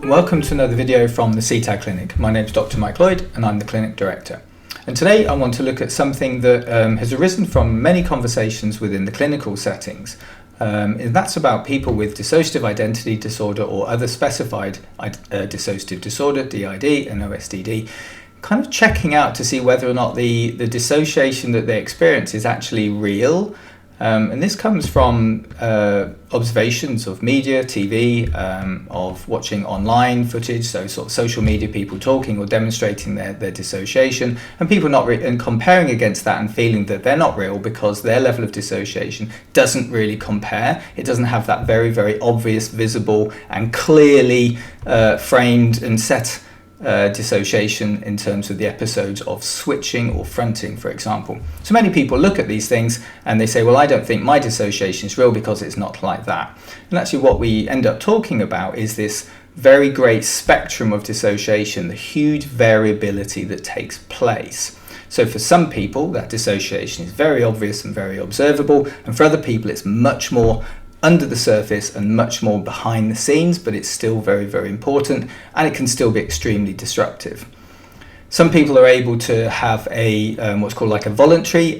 Welcome to another video from the CTAG Clinic. My name is Dr. Mike Lloyd and I'm the Clinic Director. And today I want to look at something that has arisen from many conversations within the clinical settings. And that's about people with dissociative identity disorder or other specified dissociative disorder, DID and OSDD, kind of checking out to see whether or not the dissociation that they experience is actually real. And this comes from observations of media, TV, of watching online footage, so sort of social media people talking or demonstrating their dissociation, and people and comparing against that and feeling that they're not real because their level of dissociation doesn't really compare. It doesn't have that very, very obvious, visible and clearly framed and set dissociation in terms of the episodes of switching or fronting, for example. So many people look at these things and they say, well, I don't think my dissociation is real because it's not like that. And actually what we end up talking about is this very great spectrum of dissociation, the huge variability that takes place. So for some people, that dissociation is very obvious and very observable, and for other people it's much more under the surface and much more behind the scenes, but it's still very, very important, and it can still be extremely disruptive. Some people are able to have a what's called like a voluntary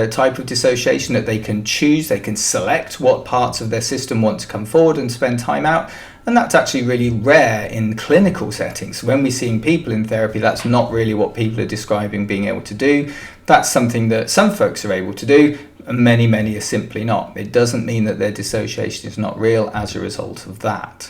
type of dissociation, that they can choose, they can select what parts of their system want to come forward and spend time out, and that's actually really rare in clinical settings. When we're seeing people in therapy, that's not really what people are describing being able to do. That's something that some folks are able to do, and many are simply not. It doesn't mean that their dissociation is not real as a result of that.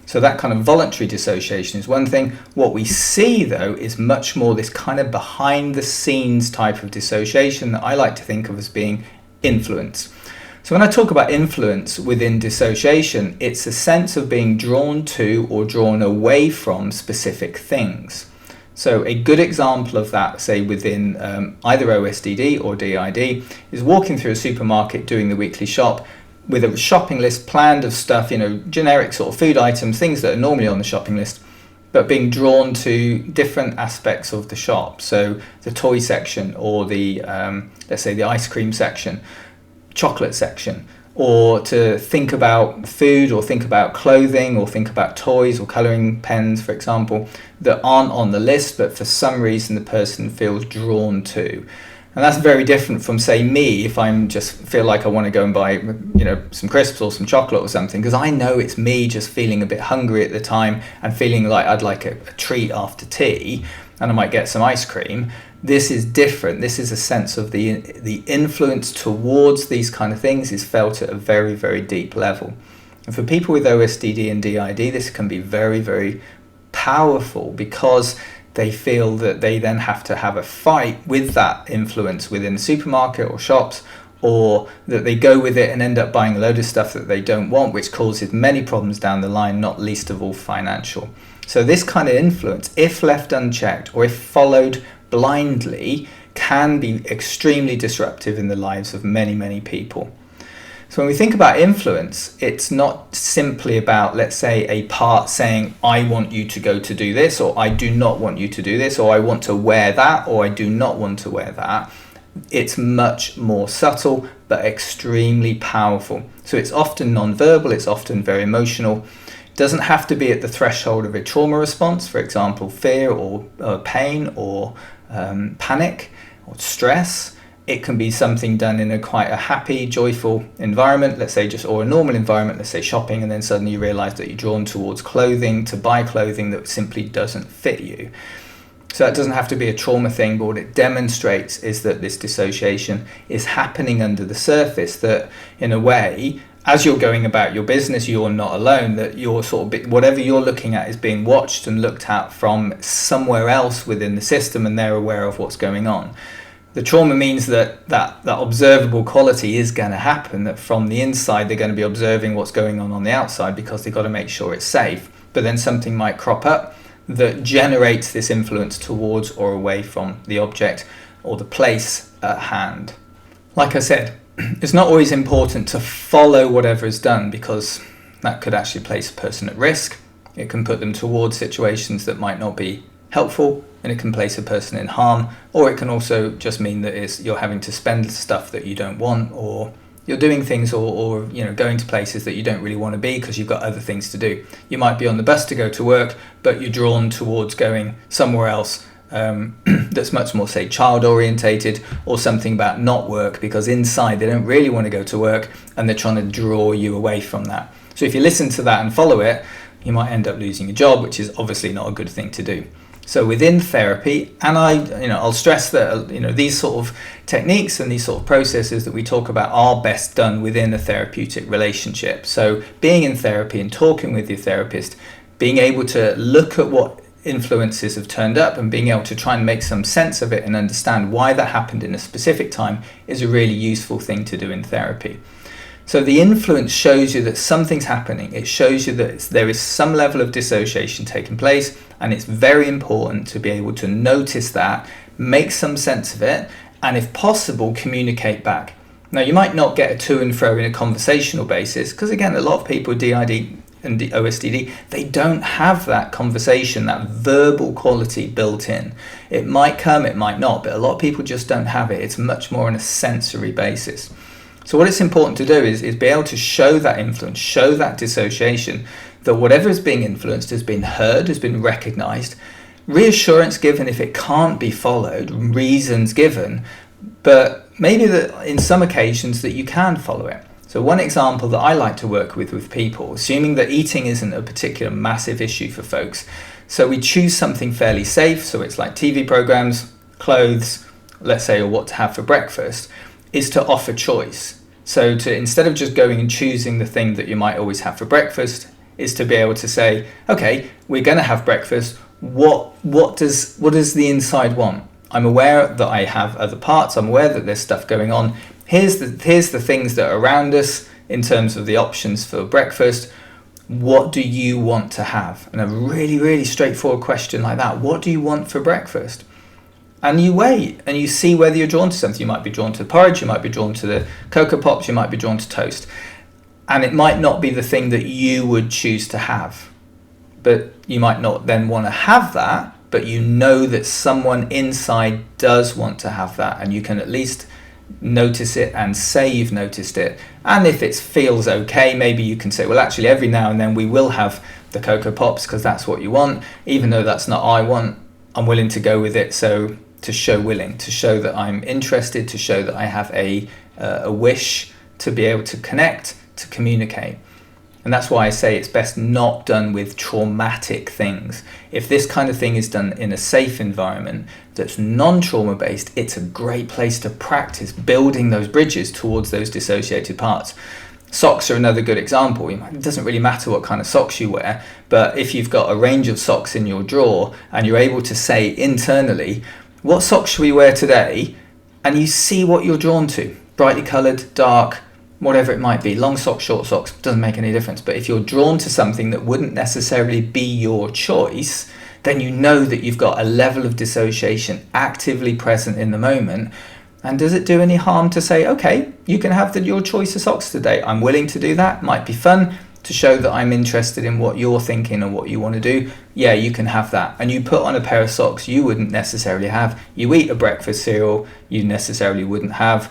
So that kind of voluntary dissociation is one thing. What we see though is much more this kind of behind the scenes type of dissociation that I like to think of as being influence. So when I talk about influence within dissociation, it's a sense of being drawn to or drawn away from specific things. So a good example of that, say within either OSDD or DID, is walking through a supermarket doing the weekly shop with a shopping list planned of stuff, generic sort of food items, things that are normally on the shopping list, but being drawn to different aspects of the shop. So the toy section, or the, let's say the ice cream section, chocolate section, or to think about food or think about clothing or think about toys or colouring pens, for example, that aren't on the list, but for some reason the person feels drawn to. And that's very different from, say, me, if I'm just feel like I want to go and buy, some crisps or some chocolate or something, because I know it's me just feeling a bit hungry at the time and feeling like I'd like a treat after tea, and I might get some ice cream. This is different. This is a sense of the influence towards these kind of things is felt at a very, very deep level. And for people with OSDD and DID, this can be very, very powerful because they feel that they then have to have a fight with that influence within the supermarket or shops, or that they go with it and end up buying a load of stuff that they don't want, which causes many problems down the line, not least of all financial. So this kind of influence, if left unchecked or if followed blindly, can be extremely disruptive in the lives of many people. So when we think about influence, it's not simply about, let's say, a part saying, I want you to go to do this, or I do not want you to do this, or I want to wear that, or I do not want to wear that. It's much more subtle, but extremely powerful. So it's often non-verbal, it's often very emotional. It doesn't have to be at the threshold of a trauma response, for example, fear or pain or panic or stress. It can be something done in quite a happy, joyful environment, let's say or a normal environment, let's say shopping, and then suddenly you realize that you're drawn towards clothing, to buy clothing that simply doesn't fit you. So that doesn't have to be a trauma thing, but what it demonstrates is that this dissociation is happening under the surface, that in a way, as you're going about your business, you're not alone, that you're whatever you're looking at is being watched and looked at from somewhere else within the system, and they're aware of what's going on. The trauma means that observable quality is going to happen, that from the inside they're going to be observing what's going on the outside because they've got to make sure it's safe. But then something might crop up that generates this influence towards or away from the object or the place at hand. Like I said, it's not always important to follow whatever is done, because that could actually place a person at risk. It can put them towards situations that might not be helpful, and it can place a person in harm, or it can also just mean that you're having to spend stuff that you don't want, or you're doing things or going to places that you don't really want to be because you've got other things to do. You might be on the bus to go to work, but you're drawn towards going somewhere else that's much more, say, child orientated, or something about not work, because inside they don't really want to go to work and they're trying to draw you away from that. So if you listen to that and follow it, you might end up losing your job, which is obviously not a good thing to do. So within therapy, and I'll stress that these sort of techniques and these sort of processes that we talk about are best done within a therapeutic relationship. So being in therapy and talking with your therapist, being able to look at what influences have turned up and being able to try and make some sense of it and understand why that happened in a specific time is a really useful thing to do in therapy. So the influence shows you that something's happening. It shows you that there is some level of dissociation taking place, and it's very important to be able to notice that, make some sense of it, and if possible, communicate back. Now, you might not get a to and fro in a conversational basis, because again, a lot of people with DID and OSDD, they don't have that conversation, that verbal quality built in. It might come, it might not, but a lot of people just don't have it. It's much more on a sensory basis. So what it's important to do is be able to show that influence, show that dissociation, that whatever is being influenced has been heard, has been recognized, reassurance given if it can't be followed, reasons given, but maybe that in some occasions that you can follow it. So one example that I like to work with people, assuming that eating isn't a particular massive issue for folks, so we choose something fairly safe, so it's like TV programs, clothes, let's say, or what to have for breakfast, is to offer choice. So to, instead of just going and choosing the thing that you might always have for breakfast, is to be able to say, okay, we're going to have breakfast. What does the inside want? I'm aware that I have other parts. I'm aware that there's stuff going on. Here's the things that are around us in terms of the options for breakfast. What do you want to have? And a really, really straightforward question like that. What do you want for breakfast? And you wait and you see whether you're drawn to something. You might be drawn to porridge, you might be drawn to the Cocoa Pops, you might be drawn to toast. And it might not be the thing that you would choose to have. But you might not then want to have that, but you know that someone inside does want to have that, and you can at least notice it and say you've noticed it. And if it feels okay, maybe you can say, well, actually every now and then we will have the Cocoa Pops because that's what you want, even though that's not what I want. I'm willing to go with it. So to show that I'm interested, to show that I have a wish to be able to connect, to communicate. And that's why I say it's best not done with traumatic things. If this kind of thing is done in a safe environment that's non-trauma based, it's a great place to practice building those bridges towards those dissociated parts. Socks are another good example. It doesn't really matter what kind of socks you wear, but if you've got a range of socks in your drawer and you're able to say internally, what socks should we wear today? And you see what you're drawn to. Brightly coloured, dark, whatever it might be. Long socks, short socks, doesn't make any difference. But if you're drawn to something that wouldn't necessarily be your choice, then you know that you've got a level of dissociation actively present in the moment. And does it do any harm to say, okay, you can have your choice of socks today. I'm willing to do that. Might be fun to show that I'm interested in what you're thinking and what you want to do. Yeah, you can have that. And you put on a pair of socks you wouldn't necessarily have. You eat a breakfast cereal you necessarily wouldn't have,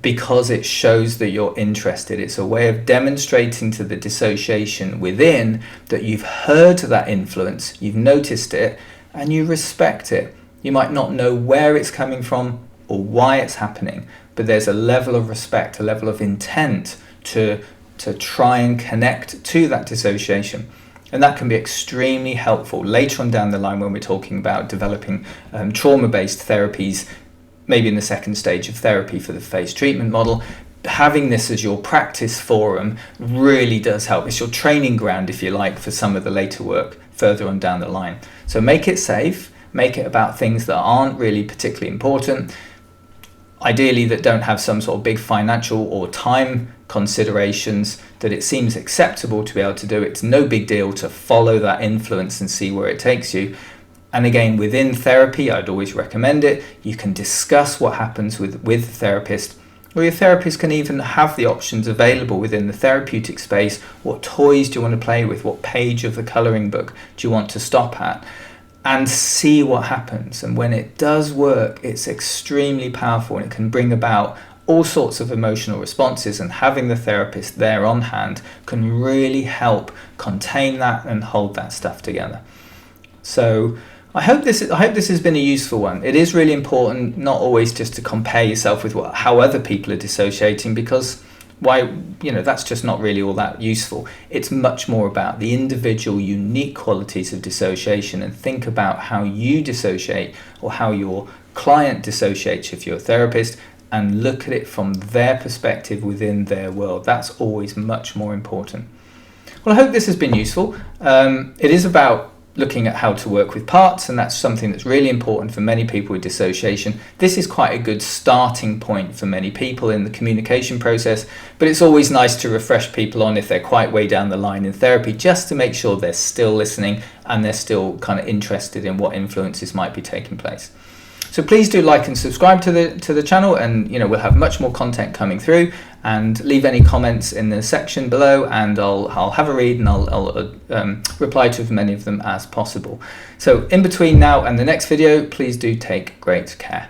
because it shows that you're interested. It's a way of demonstrating to the dissociation within that you've heard that influence, you've noticed it, and you respect it. You might not know where it's coming from or why it's happening, but there's a level of respect, a level of intent to try and connect to that dissociation. And that can be extremely helpful later on down the line when we're talking about developing trauma-based therapies, maybe in the second stage of therapy for the phase treatment model. Having this as your practice forum really does help. It's your training ground, if you like, for some of the later work further on down the line. So make it safe, make it about things that aren't really particularly important, ideally that don't have some sort of big financial or time considerations, that it seems acceptable to be able to do. It's no big deal to follow that influence and see where it takes you. And again, within therapy, I'd always recommend it. You can discuss what happens with the therapist, or your therapist can even have the options available within the therapeutic space. What toys do you want to play with? What page of the colouring book do you want to stop at? And see what happens. And when it does work, it's extremely powerful, and it can bring about all sorts of emotional responses, and having the therapist there on hand can really help contain that and hold that stuff together. So I hope this has been a useful one. It is really important not always just to compare yourself with how other people are dissociating, because that's just not really all that useful. It's much more about the individual unique qualities of dissociation, and think about how you dissociate or how your client dissociates if you're a therapist, and look at it from their perspective within their world. That's always much more important. Well, I hope this has been useful. It is about looking at how to work with parts, and that's something that's really important for many people with dissociation. This is quite a good starting point for many people in the communication process, but it's always nice to refresh people on if they're quite way down the line in therapy, just to make sure they're still listening and they're still kind of interested in what influences might be taking place. So please do like and subscribe to the channel, and we'll have much more content coming through. And leave any comments in the section below, and I'll have a read, and I'll reply to as many of them as possible. So in between now and the next video, please do take great care.